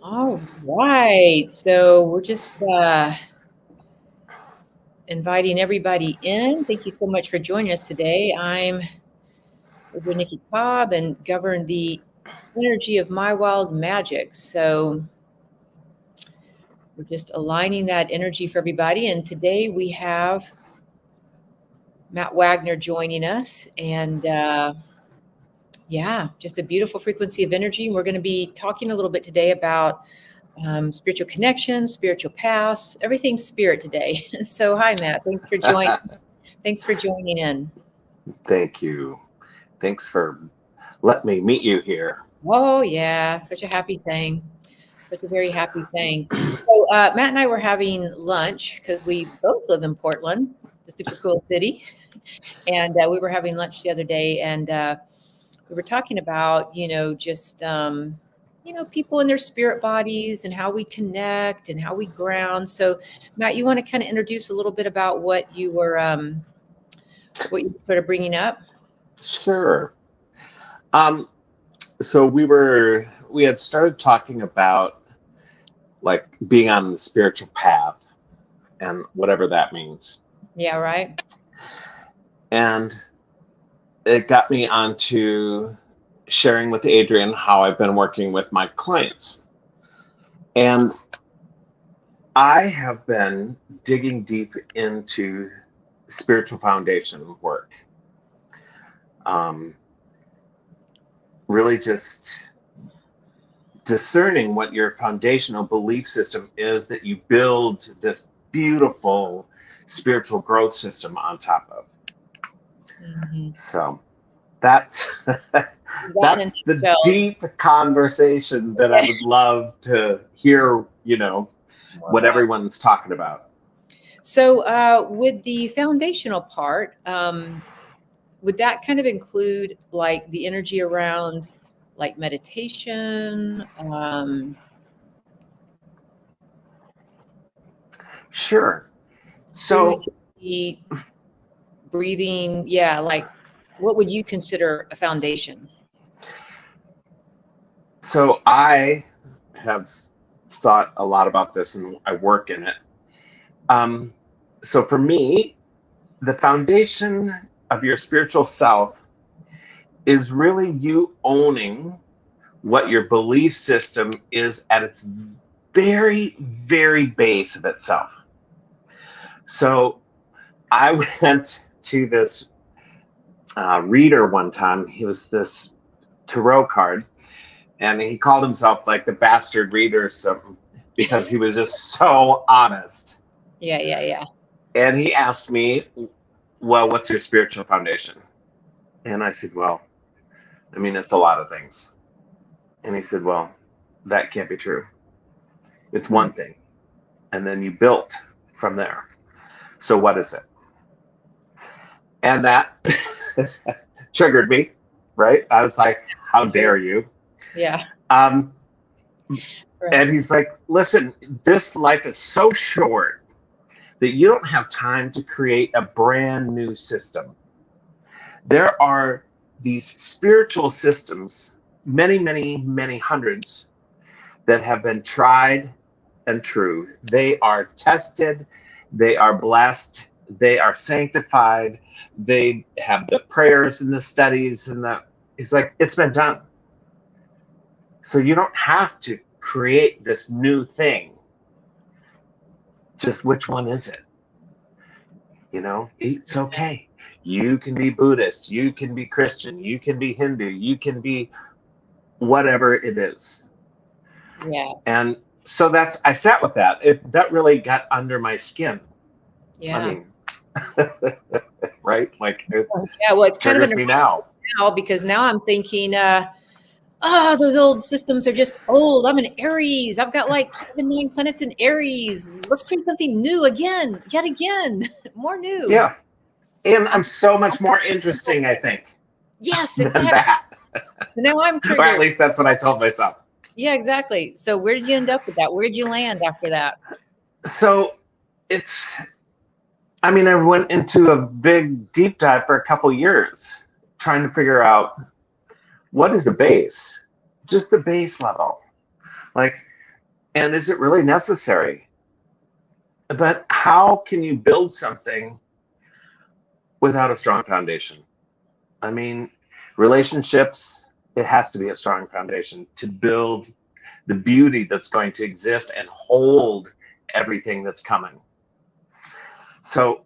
All right. So we're just inviting everybody in. Thank you so much for joining us today. I'm Adrienne Nikki Cobb and govern the energy of my wild magic. So we're just aligning that energy for everybody. And today we have Matt Wagner joining us. And yeah, just a beautiful frequency of energy. We're going to be talking a little bit today about spiritual connection, spiritual paths, everything spirit today. So, hi, Matt. Thanks for joining in. Thank you. Thanks for letting me meet you here. Oh, yeah, such a happy thing. Such a very happy thing. So, Matt and I were having lunch because we both live in Portland, the super cool city. And we were having lunch the other day, and we were talking about, just, people in their spirit bodies and how we connect and how we ground. So, Matt, you want to kind of introduce a little bit about what you were sort of bringing up? Sure. Um, so we had started talking about like being on the spiritual path and whatever that means. Yeah, right. And it got me onto sharing with Adrienne how I've been working with my clients. And I have been digging deep into spiritual foundation work. Um, really just discerning what your foundational belief system is that you build this beautiful spiritual growth system on top of. Mm-hmm. So that's That in a that's the nutshell. deep conversation that I would love to hear, More what about. everyone's talking about. So, with the foundational part, would that kind of include like the energy around like meditation? Sure. So Spiritually, breathing, yeah, like what would you consider a foundation? so I have thought a lot about this and I work in it. Um, so for me, the foundation of your spiritual self is really you owning what your belief system is at its very, very base of itself. So I went to this reader one time. He was this tarot card, and he called himself like the bastard reader or something because he was just so honest. Yeah, yeah, yeah. And he asked me, well, what's your spiritual foundation? And I said, well, I mean, it's a lot of things. And he said, well, that can't be true. It's Hmm. one thing. And then you built from there. So what is it? And that triggered me, right? I was like, how dare you? Yeah, Um, right. and he's like, listen, this life is so short that you don't have time to create a brand new system. There are these spiritual systems, many, many, many hundreds, that have been tried and true. They are tested, they are blessed, they are sanctified, they have the prayers and the studies and the it's like it's been done. So you don't have to create this new thing. Just which one is it? It's okay. You can be Buddhist, you can be Christian, you can be Hindu, you can be whatever it is. Yeah, And so I sat with that. That really got under my skin. I yeah. mean, right? Like it Yeah, well, it's kind of triggers under me now. now because now I'm thinking, those old systems are just old. I'm in Aries. I've got like 7, 9 planets in Aries. Let's create something new again, yet again, more new. Yeah. And I'm, I'm so I'm much more interesting, I think, yes, than exactly. that. Now I'm Or at triggered. least that's what I told myself. Yeah, exactly. So where did you end up with that? Where did you land after that? So it's, I mean, I went into a big deep dive for a couple years trying to figure out what is the base, just the base level. Like, And is it really necessary? But how can you build something without a strong foundation? I mean, relationships, it has to be a strong foundation to build the beauty that's going to exist and hold everything that's coming. So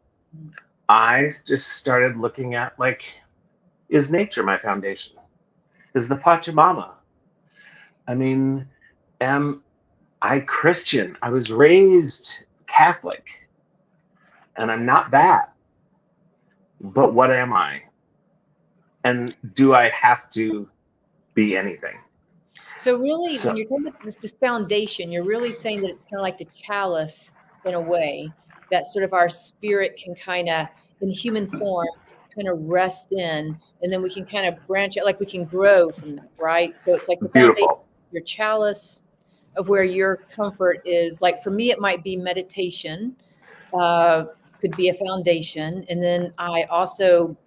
I just started looking at, like, is nature my foundation? Is the Pachamama? I mean, am I Christian? I was raised Catholic, and I'm not that. But what am I? And do I have to be anything? So really, So when you're talking about this foundation, you're really saying that it's kind of like the chalice in a way that sort of our spirit can kind of, in human form, kind of rest in, and then we can kind of branch out, like we can grow from that, right? So it's like the foundation, beautiful. your chalice of where your comfort is. Like for me, it might be meditation, could be a foundation, and then I also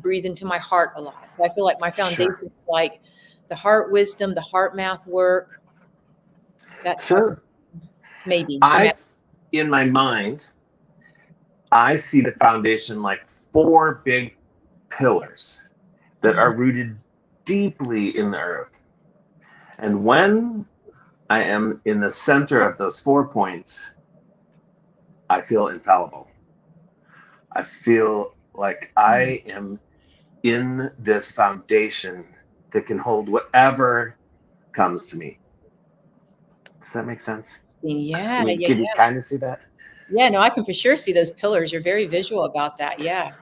breathe into my heart a lot. So I feel like my foundation Sure. is like the heart wisdom, the heart math work, that type of, Sure. maybe. In my mind, I see the foundation like four big pillars that are rooted deeply in the earth. And when I am in the center of those 4 points, I feel infallible. I feel like I am in this foundation that can hold whatever comes to me. Does that make sense? Yeah, I mean, yeah, can you kind of see that? yeah. No, I can for sure see those pillars. You're very visual about that. Yeah.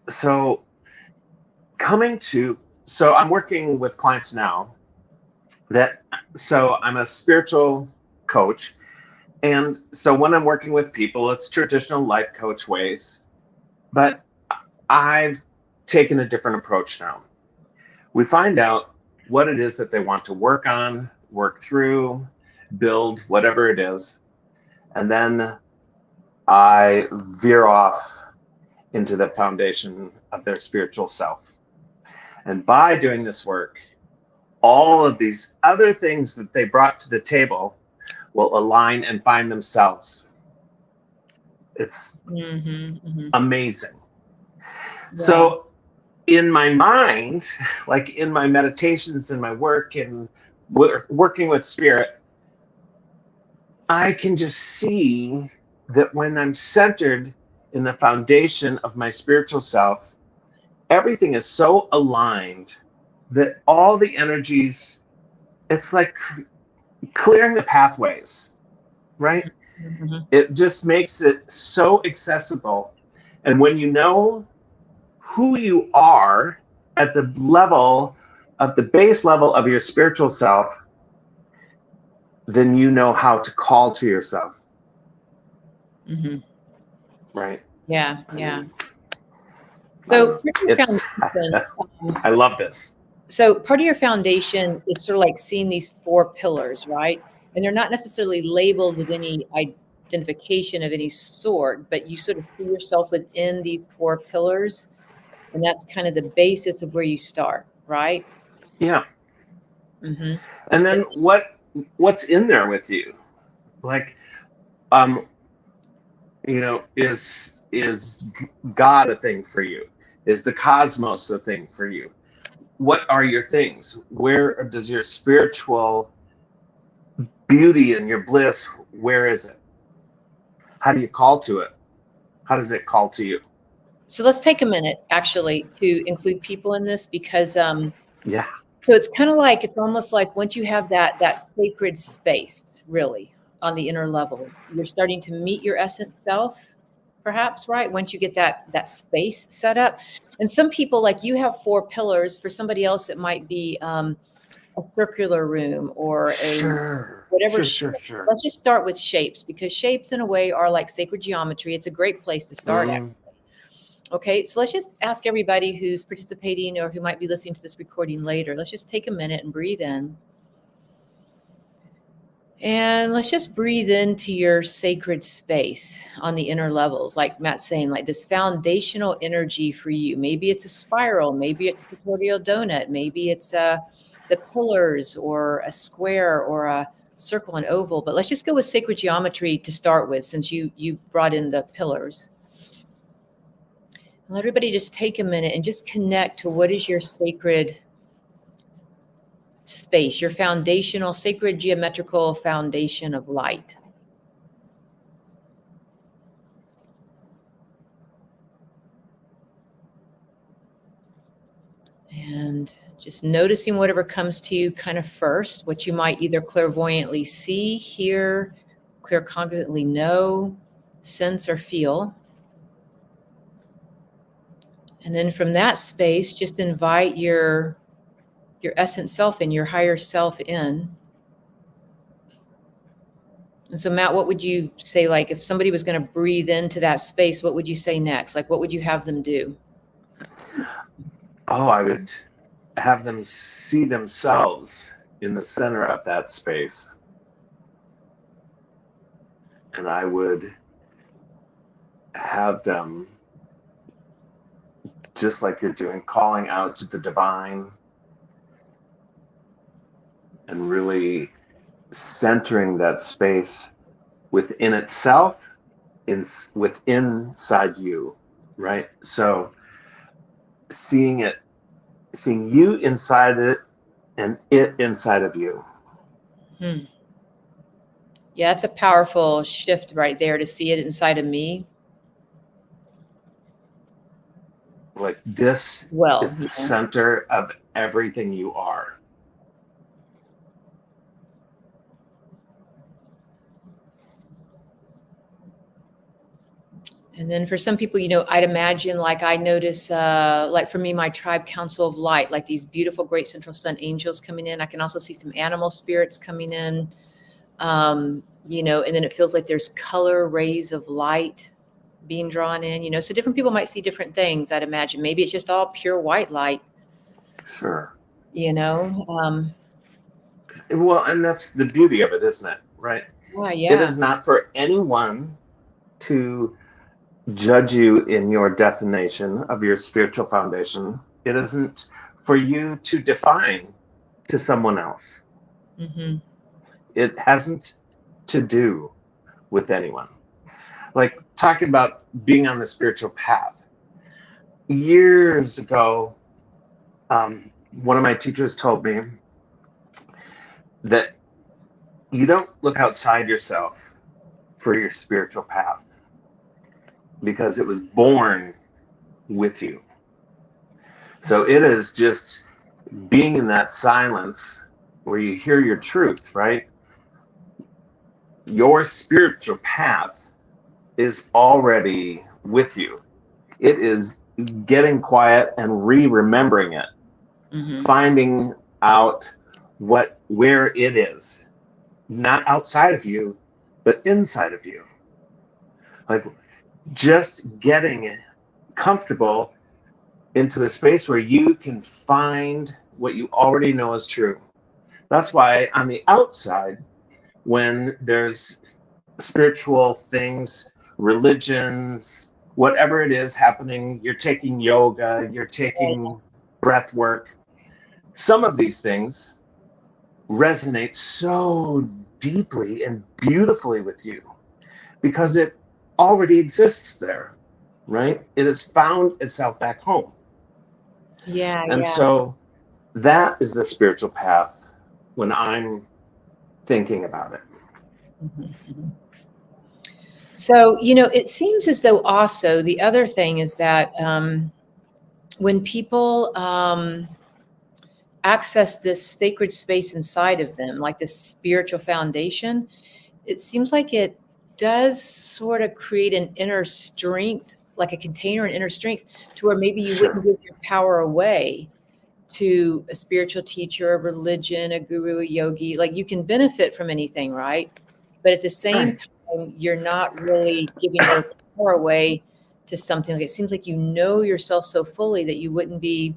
So so I'm working with clients now so I'm a spiritual coach. And so when I'm working with people, it's traditional life coach ways, but I've taken a different approach now. We find out what it is that they want to work on, work through, build, whatever it is. And then I veer off into the foundation of their spiritual self. And by doing this work, all of these other things that they brought to the table will align and find themselves. It's amazing. Yeah. So in my mind, like in my meditations and my work and working with spirit, I can just see that when I'm centered in the foundation of my spiritual self, everything is so aligned that all the energies, it's like clearing the pathways, right? It just makes it so accessible. And when you know who you are at the level of the base level of your spiritual self, then you know how to call to yourself. Right? Yeah, yeah. I mean, So I love this. so part of your foundation is sort of like seeing these four pillars, right? And they're not necessarily labeled with any identification of any sort, but you sort of see yourself within these four pillars, and that's kind of the basis of where you start, right? Yeah. Mm-hmm. And then what's in there with you? Like, is God a thing for you? Is the cosmos a thing for you? What are your things? Where does your spiritual beauty and your bliss, where is it? How do you call to it? How does it call to you? So let's take a minute actually to include people in this because Yeah. so it's kind of like, it's almost like once you have that sacred space, really, on the inner levels, you're starting to meet your essence self, perhaps, right? Once you get that space set up. And some people, like you have four pillars. For somebody else, it might be a circular room or a whatever shape. Sure. Let's just start with shapes because shapes, in a way, are like sacred geometry. It's a great place to start at. Okay, so let's just ask everybody who's participating or who might be listening to this recording later. Let's just take a minute and breathe in. And let's just breathe into your sacred space on the inner levels, like Matt's saying, like this foundational energy for you. Maybe it's a spiral, maybe it's a tutorial donut, maybe it's the pillars or a square or a circle and oval, but let's just go with sacred geometry to start with, since you brought in the pillars. Let everybody just take a minute and just connect to what is your sacred space, your foundational, sacred geometrical foundation of light. And just noticing whatever comes to you kind of first, what you might either clairvoyantly see, hear, claircognitantly know, sense, or feel. And then from that space, just invite your essence self in, your higher self in. And so, Matt, what would you say, like, if somebody was going to breathe into that space, what would you say next? Like, what would you have them do? Oh, I would have them see themselves in the center of that space. And I would have them, just like you're doing, calling out to the divine and really centering that space within itself, inside you, right? So seeing you inside it and it inside of you. Yeah, it's a powerful shift right there, to see it inside of me. Like, this is the center of everything you are. And then for some people, I'd imagine, like, I notice, like for me, my tribe council of light, like these beautiful great central sun angels coming in. I can also see some animal spirits coming in, and then it feels like there's color rays of light being drawn in, so different people might see different things. I'd imagine maybe it's just all pure white light. Sure. Well, and that's the beauty of it, isn't it? Right? Yeah. It is not for anyone to judge you in your definition of your spiritual foundation. It isn't for you to define to someone else. Mm-hmm. It hasn't to do with anyone. Like, talking about being on the spiritual path. Years ago, one of my teachers told me that you don't look outside yourself for your spiritual path, because it was born with you. So it is just being in that silence where you hear your truth, right? Your spiritual path is already with you. It is getting quiet and remembering it, finding out where it is, not outside of you, but inside of you. Like, just getting comfortable into a space where you can find what you already know is true. That's why on the outside, when there's spiritual things, religions, whatever it is happening, you're taking yoga, you're taking breath work, some of these things resonate so deeply and beautifully with you because it already exists there, right? It has found itself back home. And so that is the spiritual path when I'm thinking about it. Mm-hmm. So, it seems as though also the other thing is that when people access this sacred space inside of them, like this spiritual foundation, it seems like it does sort of create an inner strength, like a container, an inner strength, to where maybe you wouldn't give your power away to a spiritual teacher, a religion, a guru, a yogi. Like, you can benefit from anything, right? But at the same time, you're not really giving your power away to something. Like, it seems like you know yourself so fully that you wouldn't be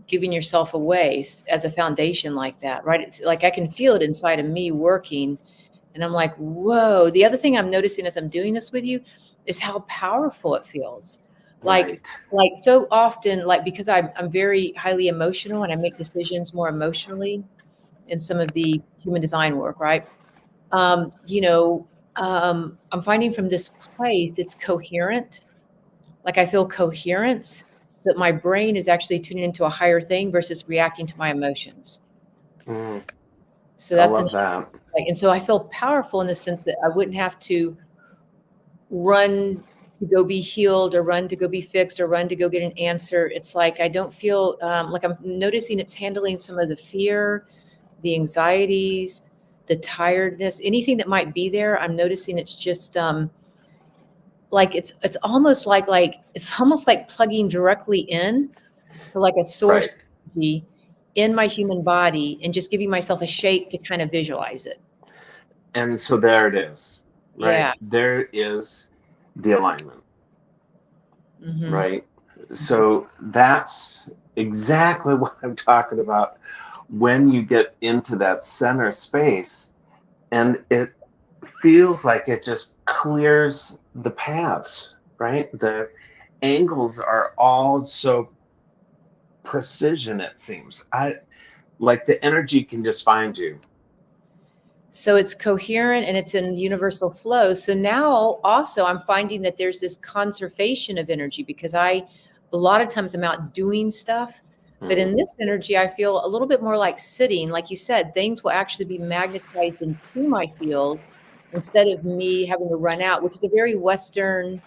giving yourself away as a foundation like that, right? It's like I can feel it inside of me working, and I'm like, whoa. The other thing I'm noticing as I'm doing this with you is how powerful it feels. Like so often, like, because I'm very highly emotional and I make decisions more emotionally, in some of the human design work, right? I'm finding from this place, it's coherent. Like I feel coherence, so that my brain is actually tuning into a higher thing versus reacting to my emotions. Mm, So I that's love that. and so I feel powerful in the sense that I wouldn't have to run to go be healed, or run to go be fixed, or run to go get an answer. It's like I don't feel like I'm noticing it's handling some of the fear, the anxieties, the tiredness, anything that might be there. I'm noticing it's just like it's almost like it's almost like plugging directly in to like a Right. source energy in my human body, and just giving myself a shape to kind of visualize it. And so there it is, right? Yeah. There is the alignment, Mm-hmm. right? So that's exactly what I'm talking about when you get into that center space, and it feels like it just clears the paths, right? The angles are all so precision, it seems. I like the energy can just find you. So it's coherent and it's in universal flow. So now also I'm finding that there's this conservation of energy, because a lot of times I'm out doing stuff, but in this energy, I feel a little bit more like sitting. Like you said, things will actually be magnetized into my field instead of me having to run out, which is a very Western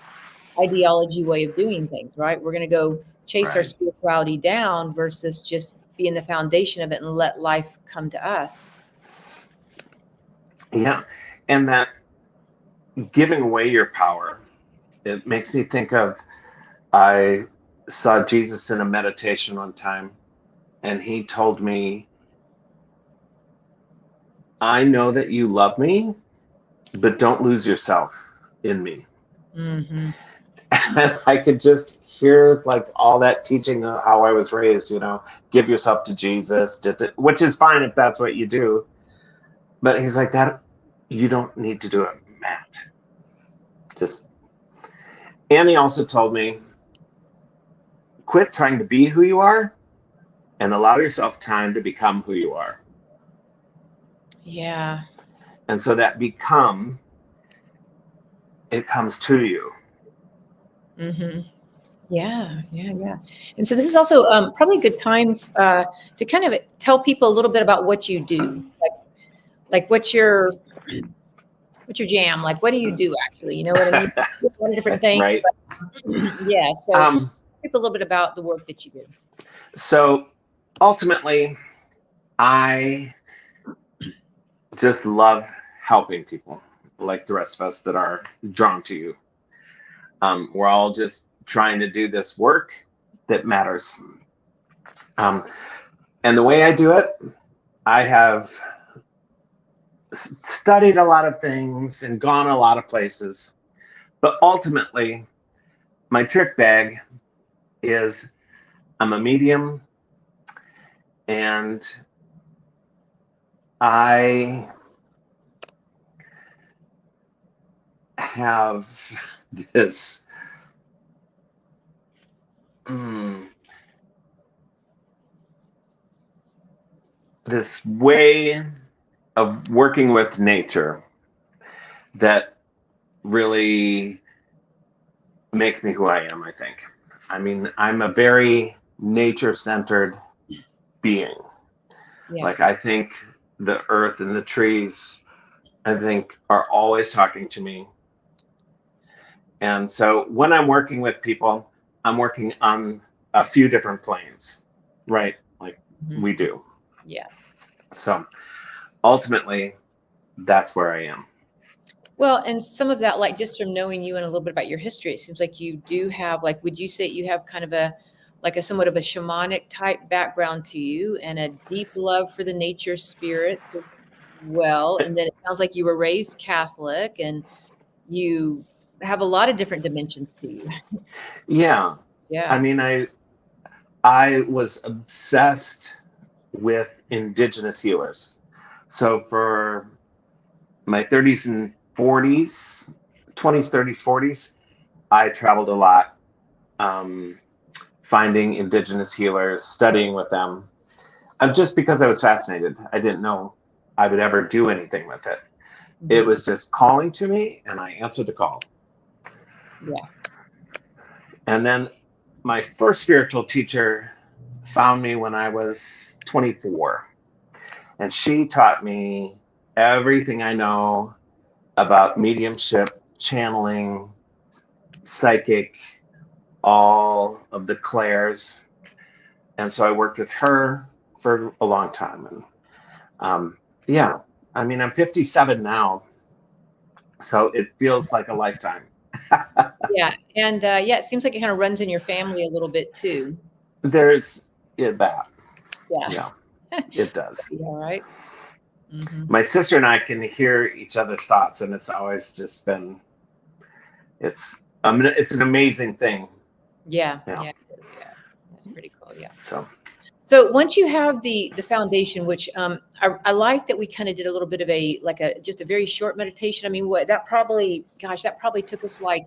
ideology way of doing things, right? We're going to go chase our Right. spirituality down versus just being the foundation of it and let life come to us. Yeah. And that giving away your power, it makes me think of, I saw Jesus in a meditation one time, and he told me, I know that you love me, but don't lose yourself in me. Mm-hmm. And I could just hear like all that teaching of how I was raised, give yourself to Jesus, which is fine if that's what you do. But he's like, that, you don't need to do it, Matt. Just, and he also told me, quit trying to be who you are and allow yourself time to become who you are. Yeah. And so that become, it comes to you. Mm-hmm. Yeah, yeah, yeah. And so this is also probably a good time to kind of tell people a little bit about what you do. Like what's your jam? Like, what do you do actually? You know what I mean? A lot of different things. Right. But, yeah. So tell Um, people a little bit about the work that you do. so ultimately, I just love helping people like the rest of us that are drawn to you. We're all just trying to do this work that matters. Um, and the way I do it, I have studied a lot of things and gone a lot of places. But ultimately, my trick bag is I'm a medium, and I have this this way of working with nature that really makes me who I am, I think. I mean, I'm a very nature-centered being. Yeah. Like, I think the earth and the trees, I think, are always talking to me. And so when I'm working with people, I'm working on a few different planes, right? Like we do. Yes. So ultimately, that's where I am. Well, and some of that, like just from knowing you and a little bit about your history, it seems like you do have, like, would you say you have kind of a somewhat of a shamanic type background to you, and a deep love for the nature spirits as well? And then it sounds like you were raised Catholic, and you have a lot of different dimensions to you. Yeah. I Yeah. mean, I was obsessed with indigenous healers. So for my 30s and 40s, 20s, 30s, 40s, I traveled a lot, finding indigenous healers, studying with them. Just because I was fascinated. I didn't know I would ever do anything with it. Mm-hmm. It was just calling to me, and I answered the call. Yeah. And then my first spiritual teacher found me when I was 24. And she taught me everything I know about mediumship, channeling, psychic, all of the clairs. And so I worked with her for a long time. And yeah, I mean, I'm 57 now, so it feels like a lifetime. Yeah. And yeah, it seems like it kind of runs in your family a little bit too. There's that. Yeah. Yeah, it does. Yeah, right. Mm-hmm. My sister and I can hear each other's thoughts, and it's always just been, it's an amazing thing. Yeah. Yeah. Yeah, it is. Yeah. That's pretty cool. Yeah. So once you have the foundation, which I like that we kind of did a little bit of just a very short meditation. I mean, that probably took us like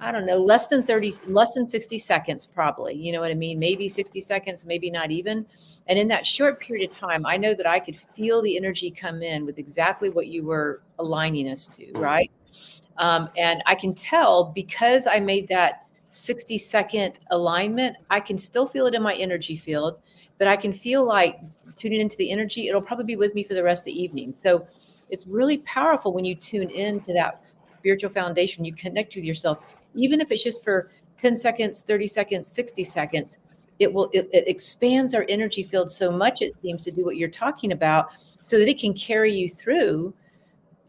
I don't know, less than 60 seconds, probably. You know what I mean? Maybe 60 seconds, maybe not even. And in that short period of time, I know that I could feel the energy come in with exactly what you were aligning us to, right? And I can tell because I made that 60-second alignment, I can still feel it in my energy field, but I can feel like tuning into the energy. It'll probably be with me for the rest of the evening. So it's really powerful when you tune into that spiritual foundation, you connect with yourself, even if it's just for 10 seconds, 30 seconds, 60 seconds. It expands our energy field so much, it seems, to do what you're talking about, so that it can carry you through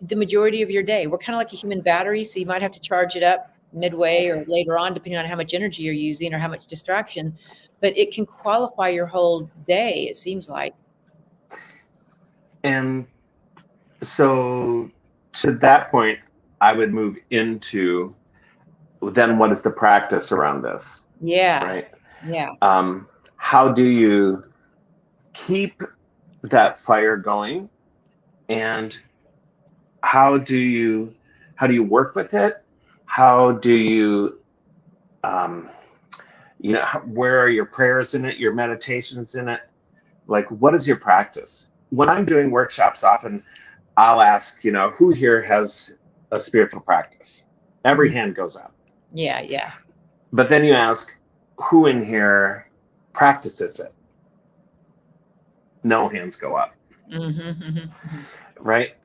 the majority of your day. We're kind of like a human battery, so you might have to charge it up midway or later on, depending on how much energy you're using or how much distraction, but it can qualify your whole day, it seems like. And so to that point, I would move into then what is the practice around this? Yeah. Right. Yeah. How do you keep that fire going, and how do you work with it? How do you where are your prayers in it, your meditations in it? Like, what is your practice? When I'm doing workshops, often I'll ask, who here has a spiritual practice? Every hand goes up. Yeah. Yeah. But then you ask, who in here practices it? No hands go up. Mm-hmm, mm-hmm, mm-hmm. Right?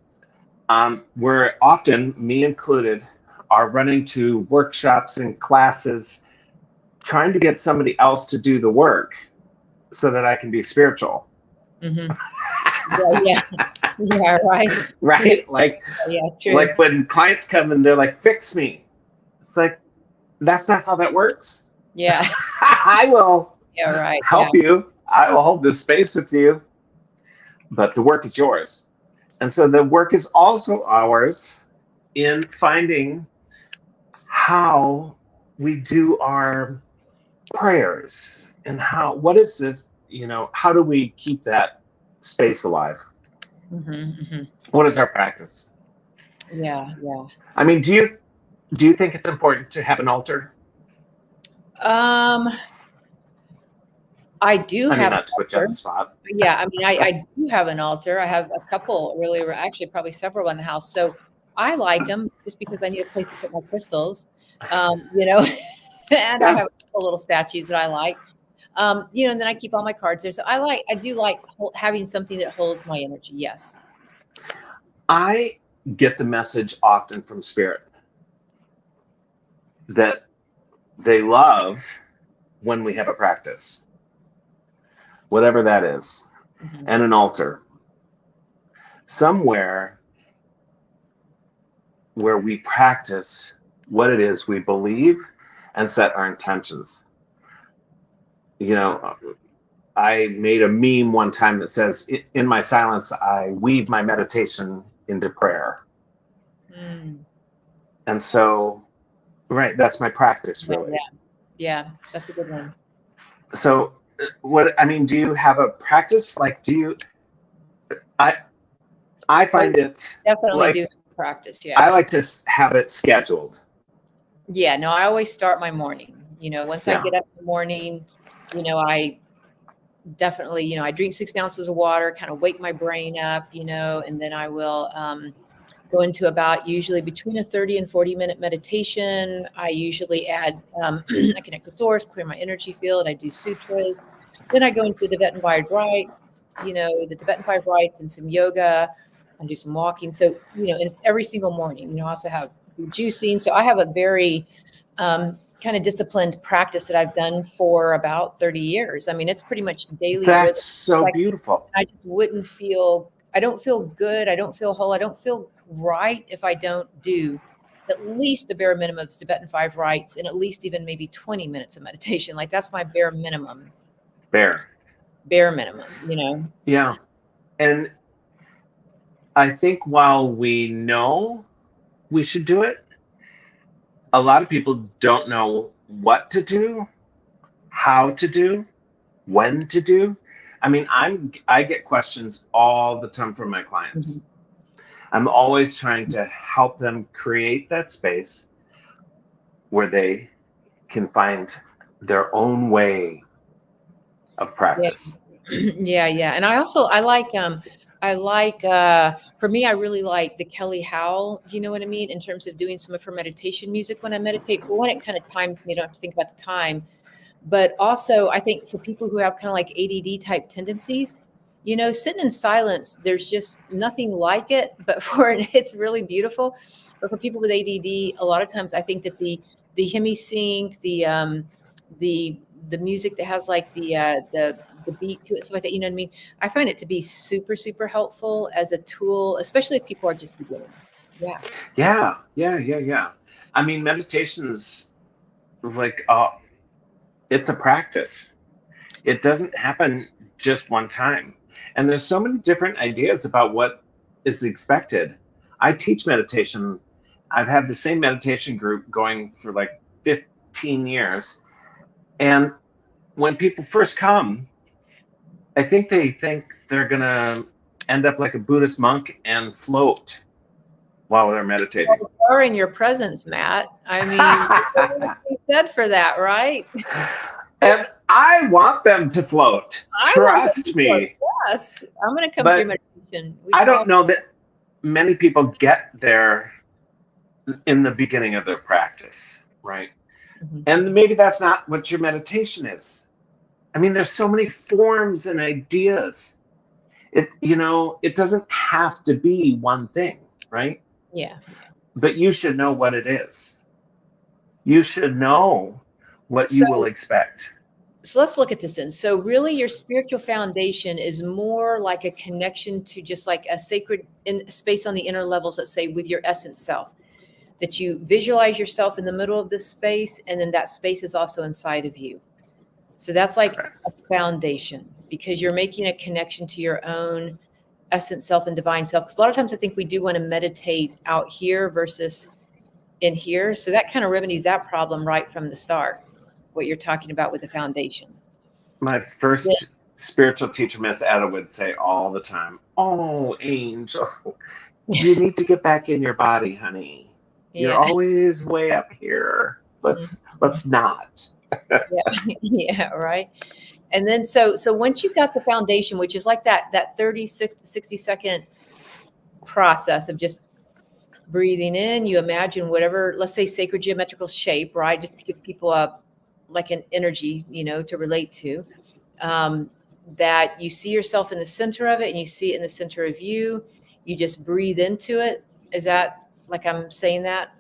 We're often, me included, are running to workshops and classes trying to get somebody else to do the work so that I can be spiritual. Mm-hmm. Yeah. Yeah, right. Right? Like, yeah, true. Like when clients come and they're like, fix me. It's like, that's not how that works. Yeah. I will help yeah. you. I will hold this space with you. But the work is yours. And so the work is also ours in finding how we do our prayers and what is this, how do we keep that space alive? Mm-hmm, mm-hmm. What is our practice? Yeah. Yeah. I mean, do you think it's important to have an altar? I do have not to put you on the spot. Yeah, I mean, I do have an altar. I have a couple, really, actually probably several in the house. So I like them just because I need a place to put my crystals, and I have a couple little statues that I like, and then I keep all my cards there. So I do like having something that holds my energy. Yes. I get the message often from Spirit that they love when we have a practice, whatever that is, and an altar somewhere where we practice what it is we believe and set our intentions. I made a meme one time that says, in my silence, I weave my meditation into prayer. And so, right, that's my practice, really. Yeah, that's a good one. So do you have a practice? Like, I find it definitely do practice. Yeah, I like to have it scheduled. Yeah, no, I always start my morning. Once I get up in the morning, I definitely, you know, I drink 6 ounces of water, kind of wake my brain up, you know, and then I will go into about usually between a 30 and 40-minute meditation. I usually add, I connect with source, clear my energy field. I do sutras. Then I go into the Tibetan five rites, you know, the Tibetan five rites and some yoga. I do some walking. So, you know, and it's every single morning. You know, I also have juicing. So I have a very kind of disciplined practice that I've done for about 30 years. I mean, it's pretty much daily rhythm. That's so Like, beautiful. I just wouldn't feel, I don't feel good. I don't feel whole. I don't feel right if I don't do at least the bare minimum of Tibetan five rites and at least even maybe 20 minutes of meditation. Like that's my bare minimum. Bare minimum, you know? Yeah. And I think while we know we should do it, a lot of people don't know what to do, how to do, when to do. I mean, I get questions all the time from my clients. Mm-hmm. I'm always trying to help them create that space where they can find their own way of practice. Yeah. Yeah. And I like for me, I really like the Kelly Howell, you know what I mean, in terms of doing some of her meditation music when I meditate. For one, it kind of times me, I don't have to think about the time. But also, I think for people who have kind of like ADD type tendencies, you know, sitting in silence, there's just nothing like it. But it's really beautiful. But for people with ADD, a lot of times I think that the hemi sync, the music that has like the beat to it, stuff like that, you know what I mean? I find it to be super, super helpful as a tool, especially if people are just beginning. Yeah. Yeah. I mean, meditation's like it's a practice. It doesn't happen just one time. And there's so many different ideas about what is expected. I teach meditation. I've had the same meditation group going for like 15 years. And when people first come, I think they think they're going to end up like a Buddhist monk and float while they're meditating. Or in your presence, Matt. I mean, you said for that, right? And I want them to float. Trust me. Yes, I'm going to come to your meditation. I don't know that many people get there in the beginning of their practice, right? Mm-hmm. And maybe that's not what your meditation is. I mean, there's so many forms and ideas. It doesn't have to be one thing, right? Yeah. But you should know what it is. You should know what you will expect. So let's look at this then. So really your spiritual foundation is more like a connection to just like a sacred space on the inner levels, let's say, with your essence self, that you visualize yourself in the middle of this space. And then that space is also inside of you. So that's like a foundation because you're making a connection to your own essence self and divine self. Because a lot of times I think we do want to meditate out here versus in here. So that kind of remedies that problem right from the start, what you're talking about with the foundation. My first spiritual teacher, Miss Ada, would say all the time, "Oh, Angel, you need to get back in your body, honey. You're always way up here. Let's not." Yeah, right. And then so once you've got the foundation, which is like that 30, 60 second process of just breathing in, you imagine whatever, let's say sacred geometrical shape, right? Just to give people like an energy, to relate to, that you see yourself in the center of it and you see it in the center of you. You just breathe into it. Is that like I'm saying that?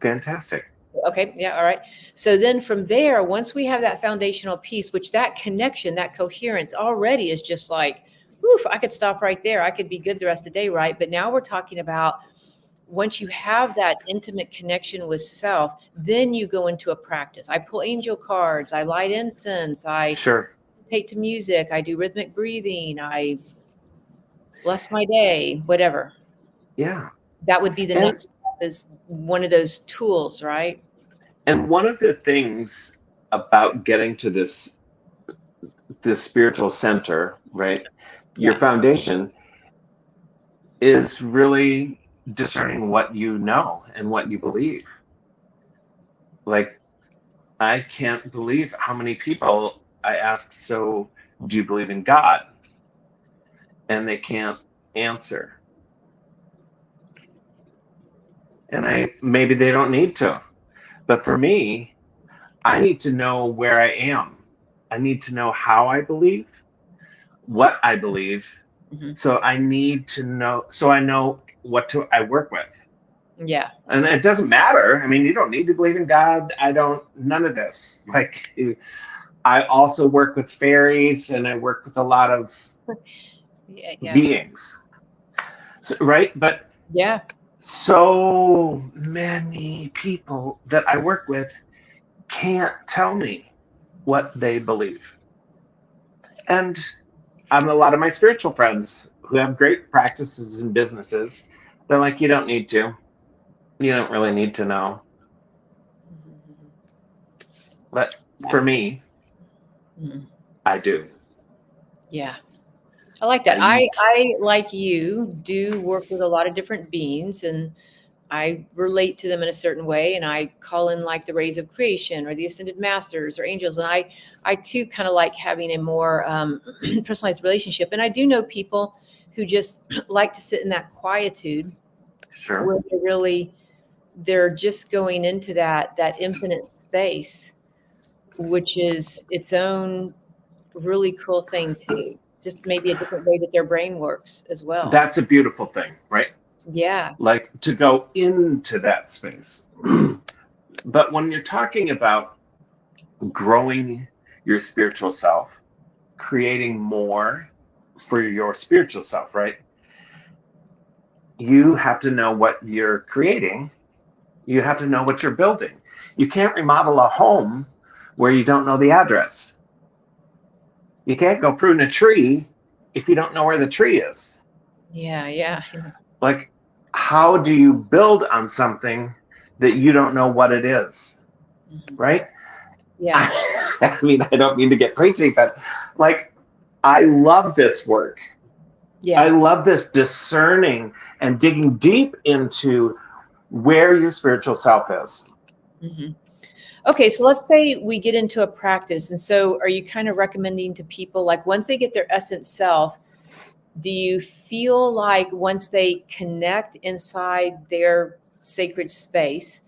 Fantastic. Okay. Yeah. All right. So then from there, once we have that foundational piece, which that connection, that coherence already is just like, oof, I could stop right there. I could be good the rest of the day. Right. But now we're talking about once you have that intimate connection with self, then you go into a practice. I pull angel cards. I light incense. I take to music. I do rhythmic breathing. I bless my day, whatever. Yeah. That would be the next step, is one of those tools, right? And one of the things about getting to this spiritual center, right? Your foundation is really discerning what you know and what you believe. Like, I can't believe how many people I asked, so do you believe in God? And they can't answer. And maybe they don't need to. But for me, I need to know where I am. I need to know how I believe, what I believe. Mm-hmm. So I need to know, so I know I work with. Yeah. And it doesn't matter. I mean, you don't need to believe in God. None of this. Like, I also work with fairies, and I work with a lot of beings. So, right? But yeah, so many people that I work with can't tell me what they believe. And a lot of my spiritual friends who have great practices and businesses, they're like, you don't need to. You don't really need to know. But for me, I do. Yeah. I like that. I like you, do work with a lot of different beings, and I relate to them in a certain way, and I call in like the rays of creation or the ascended masters or angels. And I too kind of like having a more personalized relationship. And I do know people who just like to sit in that quietude, Sure. where they're just going into that infinite space, which is its own really cool thing too. Just maybe a different way that their brain works as well. That's a beautiful thing, right? Yeah. Like to go into that space. But when you're talking about growing your spiritual self, creating more for your spiritual self, right? You have to know what you're creating. You have to know what you're building. You can't remodel a home where you don't know the address. You can't go prune a tree if you don't know where the tree is. Yeah, yeah. Like, how do you build on something that you don't know what it is? Right? Yeah. I mean, I don't mean to get preachy, but like, I love this work. Yeah. I love this discerning and digging deep into where your spiritual self is. Mm-hmm. Okay, so let's say we get into a practice. And so are you kind of recommending to people, like once they get their essence self, do you feel like once they connect inside their sacred space,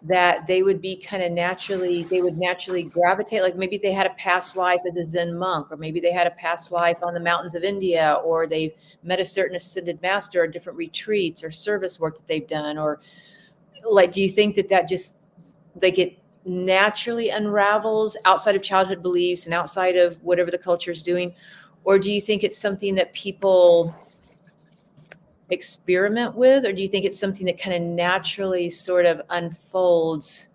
that they would be they would naturally gravitate, like maybe they had a past life as a Zen monk, or maybe they had a past life on the mountains of India, or they met a certain ascended master, or different retreats or service work that they've done, or like, do you think that just, they get naturally unravels outside of childhood beliefs and outside of whatever the culture is doing? Or do you think it's something that people experiment with? Or do you think it's something that kind of naturally sort of unfolds?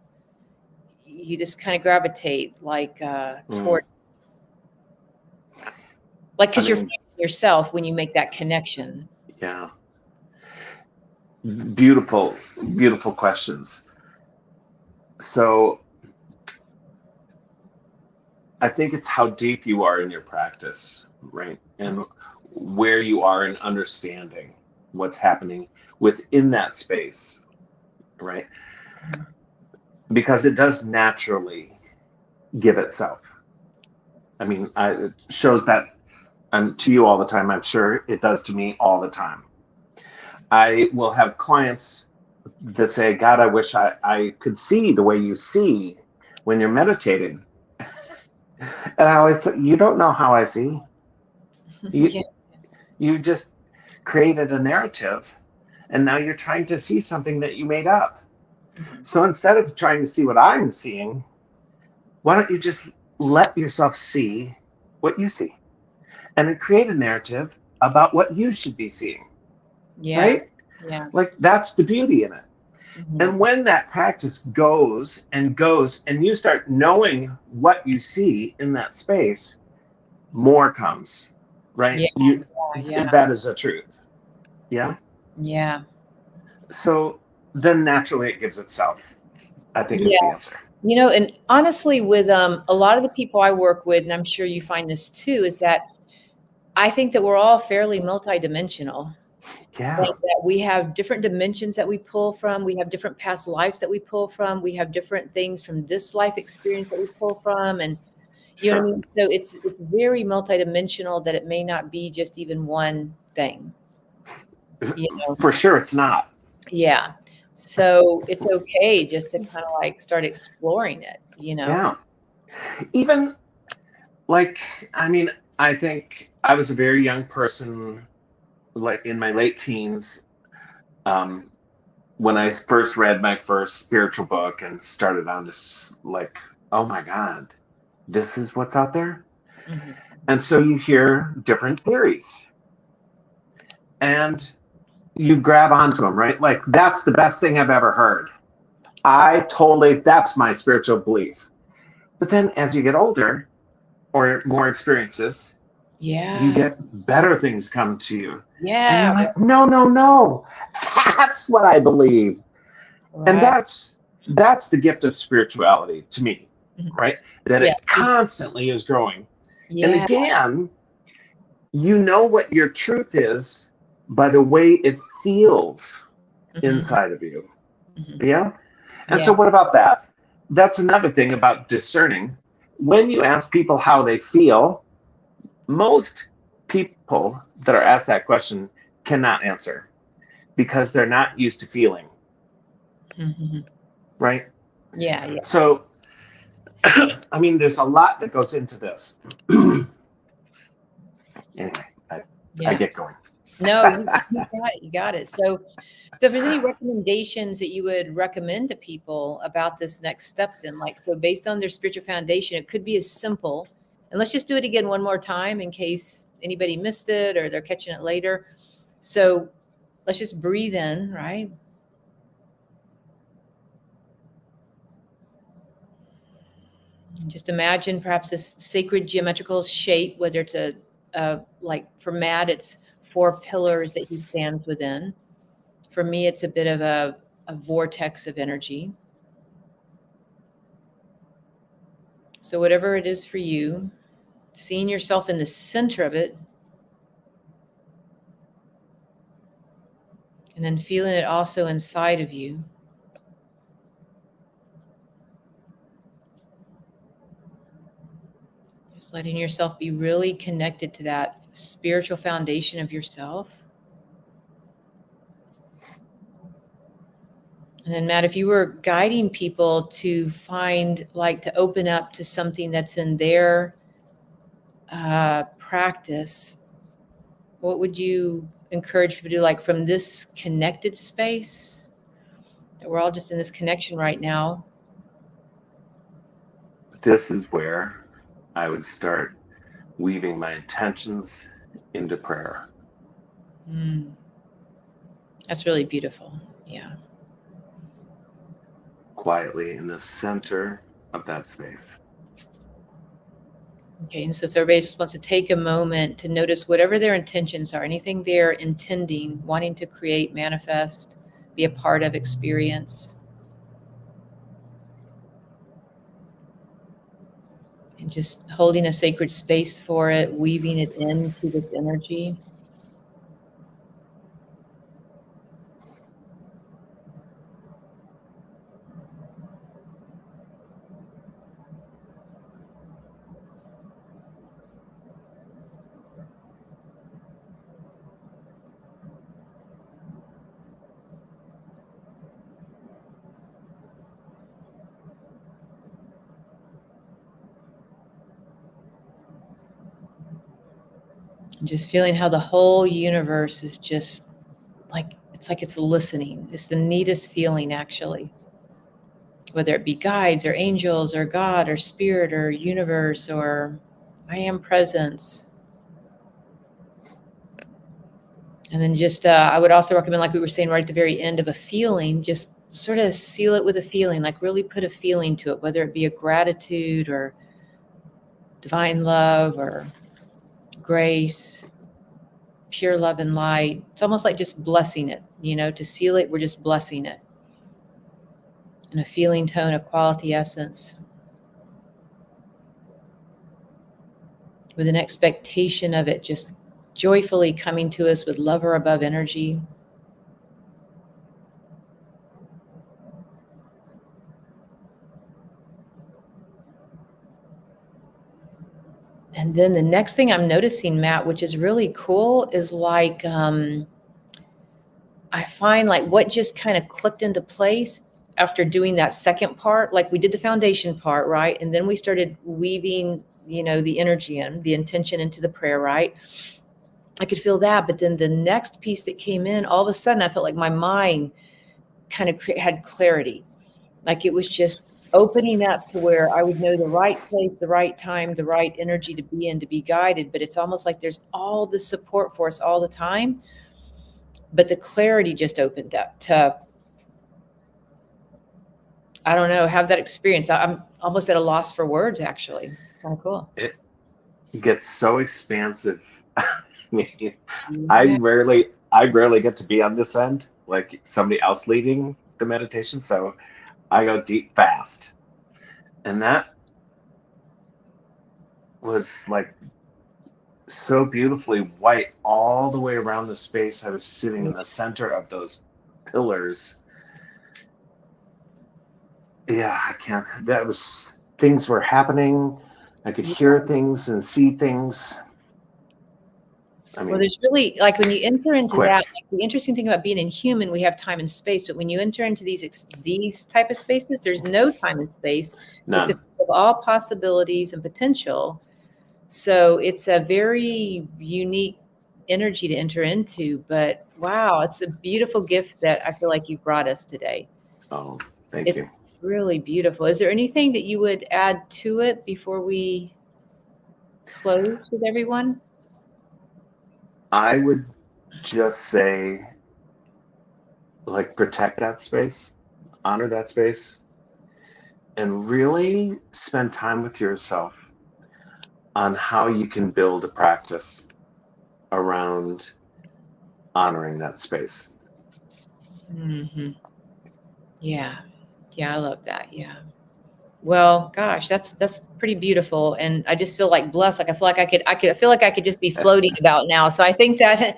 You just kind of gravitate like toward, like, because you're finding yourself when you make that connection. Yeah. Beautiful, beautiful questions. So I think it's how deep you are in your practice, right? And where you are in understanding what's happening within that space, right? Because it does naturally give itself. I mean, it shows that to you all the time. I'm sure it does to me all the time. I will have clients that say, God, I wish I could see the way you see when you're meditating. And I always say, you don't know how I see. You just created a narrative, and now you're trying to see something that you made up. So instead of trying to see what I'm seeing, why don't you just let yourself see what you see and then create a narrative about what you should be seeing? Yeah. Right? Yeah. Like, that's the beauty in it. And when that practice goes and goes, and you start knowing what you see in that space, more comes, right? That is the truth. Yeah. Yeah. So then naturally it gives itself, I think, is the answer. You know, and honestly, with a lot of the people I work with, and I'm sure you find this too, is that I think that we're all fairly multidimensional. Yeah. Like that we have different dimensions that we pull from. We have different past lives that we pull from. We have different things from this life experience that we pull from. And, You know what I Sure. mean? So it's very multidimensional that it may not be just even one thing, you know? For sure, it's not. Yeah. So it's okay just to kind of like start exploring it, you know? Yeah. Even like, I mean, I think I was a very young person, like in my late teens, um, when I first read my first spiritual book and started on this, like, oh my God, this is what's out there. Mhm. And so you hear different theories and you grab onto them, right? Like, that's the best thing I've ever heard. That's my spiritual belief. But then as you get older or more experiences, you Yeah. get better things come to you. And you're Yeah. like, no, no, no. That's what I believe. And Right. that's the gift of spirituality to me, Mhm. right? That it Yes. constantly is growing. And Yeah. again, you know what your truth is by the way it feels Mhm. inside of you. Mhm. Yeah. And so Yeah. what about that? That's another thing about discerning. When you ask people how they feel, most people that are asked that question cannot answer because they're not used to feeling, Mhm. right? Yeah. Yeah. So, I mean, there's a lot that goes into this. Anyway, I Yeah. get going. No, you got it. You got it. So if there's any recommendations that you would recommend to people about this next step, then like, so based on their spiritual foundation, it could be as simple, and let's just do it again one more time in case anybody missed it or they're catching it later. So let's just breathe in, right? And just imagine perhaps this sacred geometrical shape, whether it's like for Matt, it's 4 pillars that he stands within. For me, it's a bit of a vortex of energy. So, whatever it is for you, seeing yourself in the center of it, and then feeling it also inside of you. Just letting yourself be really connected to that spiritual foundation of yourself. And then, Matt, if you were guiding people to find, like, to open up to something that's in their practice, what would you encourage people to do, like from this connected space that we're all just in this connection right now? This is where I would start weaving my intentions into prayer. Mm, that's really beautiful. Yeah. Quietly in the center of that space. Okay. And so if everybody just wants to take a moment to notice whatever their intentions are, anything they're intending, wanting to create, manifest, be a part of, experience, and just holding a sacred space for it, weaving it into this energy. And just feeling how the whole universe is just like it's listening. It's the neatest feeling, actually. Whether it be guides or angels or God or spirit or universe or I am presence. And then just, I would also recommend, like we were saying right at the very end, of a feeling, just sort of seal it with a feeling, like really put a feeling to it, whether it be a gratitude or divine love or grace, pure love and light. It's almost like just blessing it, to seal it, we're just blessing it in a feeling tone, a quality essence, with an expectation of it just joyfully coming to us with love or above energy. And then the next thing I'm noticing, Matt, which is really cool, is like I find like what just kind of clicked into place after doing that second part. Like we did the foundation part, right? And then we started weaving, the energy in, the intention into the prayer, right? I could feel that. But then the next piece that came in, all of a sudden I felt like my mind kind of had clarity. Like it was just opening up to where I would know the right place, the right time, the right energy to be in, to be guided. But it's almost like there's all this support for us all the time. But the clarity just opened up to, I don't know, have that experience. I'm almost at a loss for words, actually. It's kind of cool. It gets so expansive. I mean, Yeah. I rarely get to be on this end, like somebody else leading the meditation. So I go deep fast. And that was like so beautifully white all the way around the space. I was sitting in the center of those pillars. Yeah, I can't. That was, things were happening. I could hear things and see things. I Well, mean, there's really, like when you enter into quick. that, like the interesting thing about being in human, we have time and space, but when you enter into these type of spaces, there's no time and space. It's None. of all possibilities and potential. So it's a very unique energy to enter into, but wow, it's a beautiful gift that I feel like you brought us today. Oh, thank It's you. really beautiful. Is there anything that you would add to it before we close with everyone? I would just say, like, protect that space, honor that space, and really spend time with yourself on how you can build a practice around honoring that space. Mm-hmm. Yeah. Yeah, I love that. Yeah. Well, gosh, that's pretty beautiful. And I just feel like blessed. Like I feel like I could just be floating about now. So I think that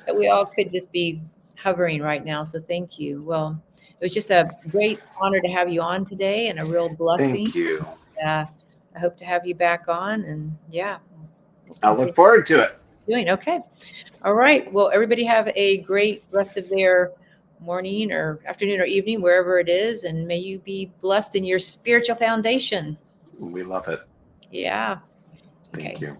that we all could just be hovering right now. So thank you. Well, it was just a great honor to have you on today and a real blessing. Thank you. I hope to have you back on, and yeah, we'll I look continue forward to it. doing. Okay. All right. Well, everybody have a great rest of their morning or afternoon or evening, wherever it is. And may you be blessed in your spiritual foundation. We love it. Yeah. Thank Okay. you.